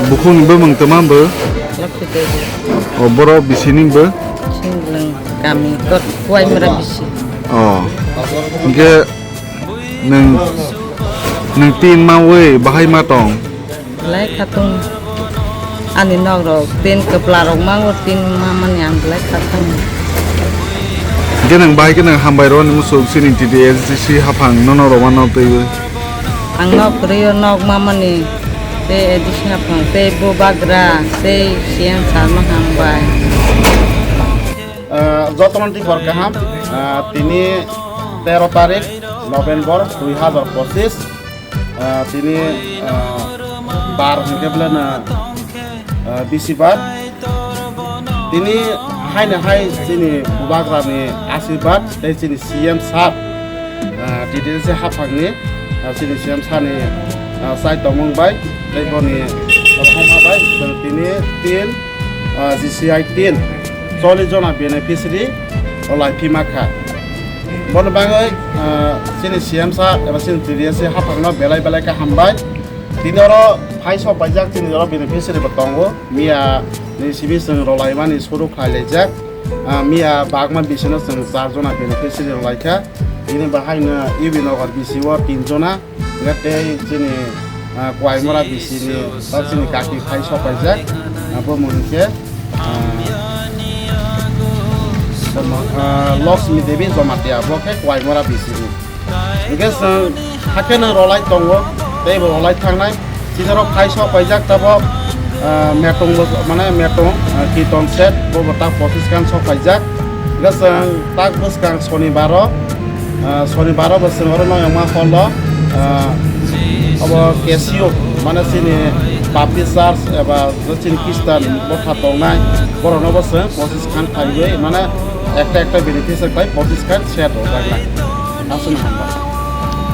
bukhuningbo mangtamambo boro bisiningbo singlang kami kot Khowai mera bisi ke neng tin mawe bahai matong lai khatung ani nok ro tin keplarong mangur tin maman yang lai khatung ke nang bahai ke nang hambai ro musuk sining TDS si hapang nono ro wano teu ang nok rio nok mamani te edisi hapang te bobagra te siang sama hambai যতমন্ত্রী বরকাহাম তিনি 13 তারিখ November 2025 তিনি বার হয়ে গেলেন বিশিবার তিনি Heine high চিনি বুবাগ্রানি আশীর্বাদ এই চিনি সিএম সার টিটিসি হাফাংনি চিনি সিএম সারনি সাইতমংবাই তাইবনি হামাবাই তিনি 3 GCI 3 40 jona beneficiary olai pimaka bon bangai sini siam sa eba sini TDS hapangno belai belai ka hambai tinoro phaiso bajak sini ro beneficiary batongo mia ni sibi sing rolai mani suru khailejak mia bagman bisino sing 4 jona beneficiary rolai ka ini bahaina ibinogar bisiwo 3 jona gate sini Khowai mora bisini ta sini kaki phaiso bajak abo munke Laksmi Devi Zomatia Bloke Khowai mora bisini because hakena rolai tongo tei rolai thangnai sinaro phaiso paijak tabo metong mane metong kiton set bo bata 25 kan so paijak because tak bus kan sonibaro basengoro no yang ma hollo abo kesio mane sini publishers eba sini kistan bo khatongnai borono bose 25 kan thaiwe mane একটা beneficiary পাই 25 card share হয়ে যায় আসুন আমরা